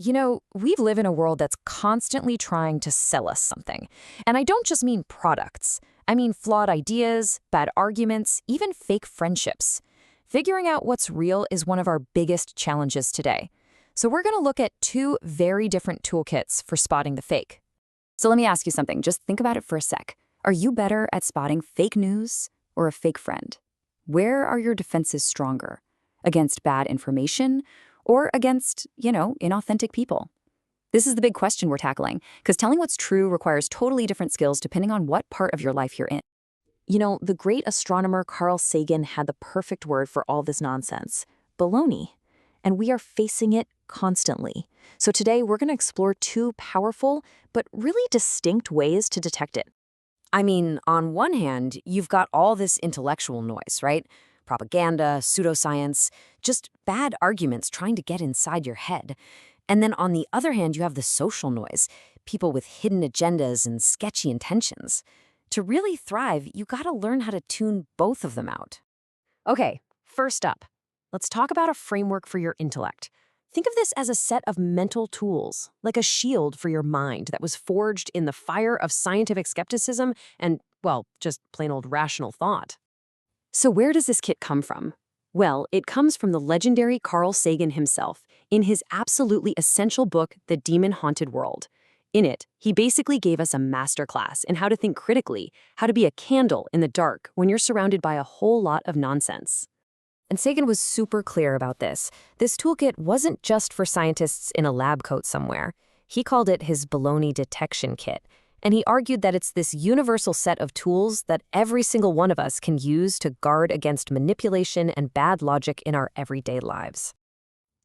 We live in a world that's constantly trying to sell us something. And I don't just mean products. I mean flawed ideas, bad arguments, even fake friendships. Figuring out what's real is one of our biggest challenges today. So we're going to look at two very different toolkits for spotting the fake. So let me ask you something. Just think about it for a sec. Are you better at spotting fake news or a fake friend? Where are your defenses stronger? Against bad information or against, inauthentic people? This is the big question we're tackling, because telling what's true requires totally different skills depending on what part of your life you're in. The great astronomer Carl Sagan had the perfect word for all this nonsense: baloney. And we are facing it constantly. So today we're going to explore two powerful but really distinct ways to detect it. I mean, on one hand, you've got all this intellectual noise, right? Propaganda, pseudoscience, just bad arguments trying to get inside your head. And then on the other hand, you have the social noise, people with hidden agendas and sketchy intentions. To really thrive, you gotta learn how to tune both of them out. Okay, first up, let's talk about a framework for your intellect. Think of this as a set of mental tools, like a shield for your mind that was forged in the fire of scientific skepticism and, well, just plain old rational thought. So where does this kit come from? Well, it comes from the legendary Carl Sagan himself in his absolutely essential book, The Demon-Haunted World. In it, he basically gave us a masterclass in how to think critically, how to be a candle in the dark when you're surrounded by a whole lot of nonsense. And Sagan was super clear about this. This toolkit wasn't just for scientists in a lab coat somewhere. He called it his Baloney Detection Kit. And he argued that it's this universal set of tools that every single one of us can use to guard against manipulation and bad logic in our everyday lives.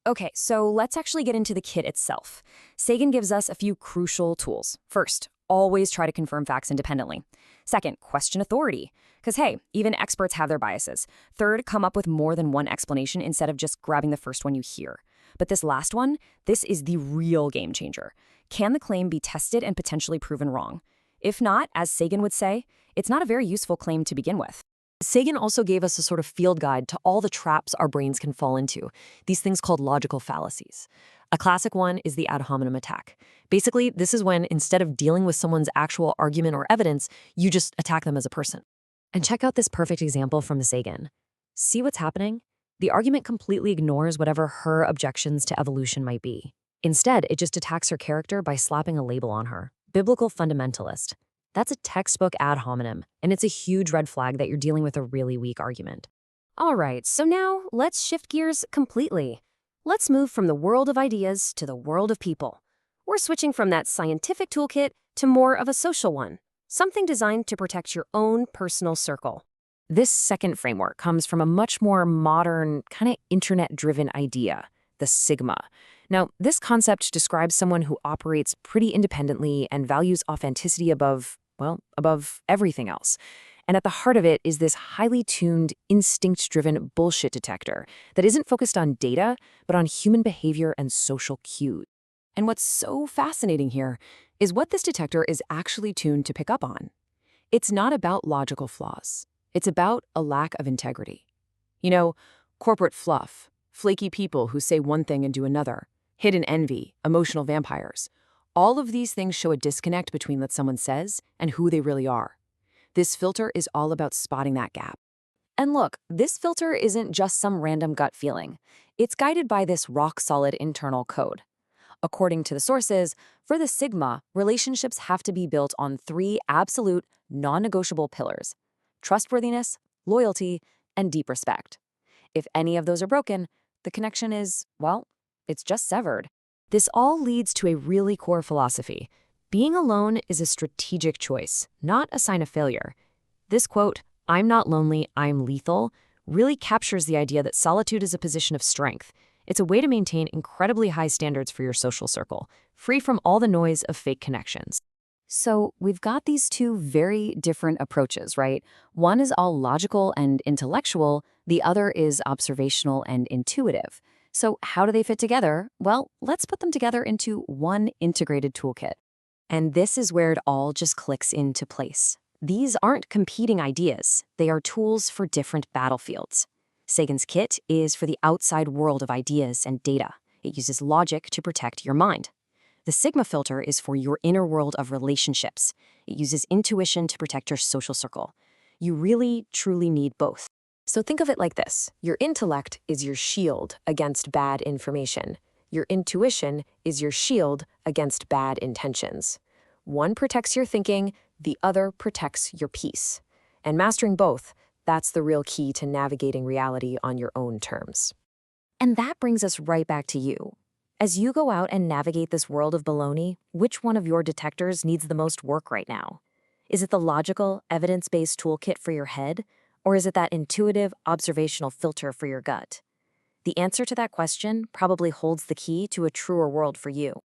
Okay, so let's actually get into the kit itself. Sagan gives us a few crucial tools. First, always try to confirm facts independently. Second, question authority. Because hey, even experts have their biases. Third, come up with more than one explanation instead of just grabbing the first one you hear. But this last one, this is the real game changer. Can the claim be tested and potentially proven wrong? If not, as Sagan would say, it's not a very useful claim to begin with. Sagan also gave us a sort of field guide to all the traps our brains can fall into, these things called logical fallacies. A classic one is the ad hominem attack. Basically, this is when instead of dealing with someone's actual argument or evidence, you just attack them as a person. And check out this perfect example from the Sagan. See what's happening? The argument completely ignores whatever her objections to evolution might be. Instead, it just attacks her character by slapping a label on her. Biblical fundamentalist. That's a textbook ad hominem, and it's a huge red flag that you're dealing with a really weak argument. All right, so now let's shift gears completely. Let's move from the world of ideas to the world of people. We're switching from that scientific toolkit to more of a social one, something designed to protect your own personal circle. This second framework comes from a much more modern, kind of internet-driven idea, the Sigma. Now, this concept describes someone who operates pretty independently and values authenticity above everything else. And at the heart of it is this highly tuned, instinct-driven bullshit detector that isn't focused on data, but on human behavior and social cues. And what's so fascinating here is what this detector is actually tuned to pick up on. It's not about logical flaws. It's about a lack of integrity. Corporate fluff, flaky people who say one thing and do another, hidden envy, emotional vampires. All of these things show a disconnect between what someone says and who they really are. This filter is all about spotting that gap. And look, this filter isn't just some random gut feeling. It's guided by this rock-solid internal code. According to the sources, for the Sigma, relationships have to be built on 3 absolute, non-negotiable pillars: trustworthiness, loyalty, and deep respect. If any of those are broken, the connection is, it's just severed. This all leads to a really core philosophy. Being alone is a strategic choice, not a sign of failure. This quote, "I'm not lonely, I'm lethal," really captures the idea that solitude is a position of strength. It's a way to maintain incredibly high standards for your social circle, free from all the noise of fake connections. So we've got these two very different approaches, right? One is all logical and intellectual, the other is observational and intuitive. So how do they fit together? Well, let's put them together into one integrated toolkit. And this is where it all just clicks into place. These aren't competing ideas. They are tools for different battlefields. Sagan's kit is for the outside world of ideas and data. It uses logic to protect your mind. The sigma filter is for your inner world of relationships. It uses intuition to protect your social circle. You really, truly need both. So think of it like this. Your intellect is your shield against bad information. Your intuition is your shield against bad intentions. One protects your thinking, the other protects your peace. And mastering both, that's the real key to navigating reality on your own terms. And that brings us right back to you. As you go out and navigate this world of baloney, which one of your detectors needs the most work right now? Is it the logical, evidence-based toolkit for your head, or is it that intuitive, observational filter for your gut? The answer to that question probably holds the key to a truer world for you.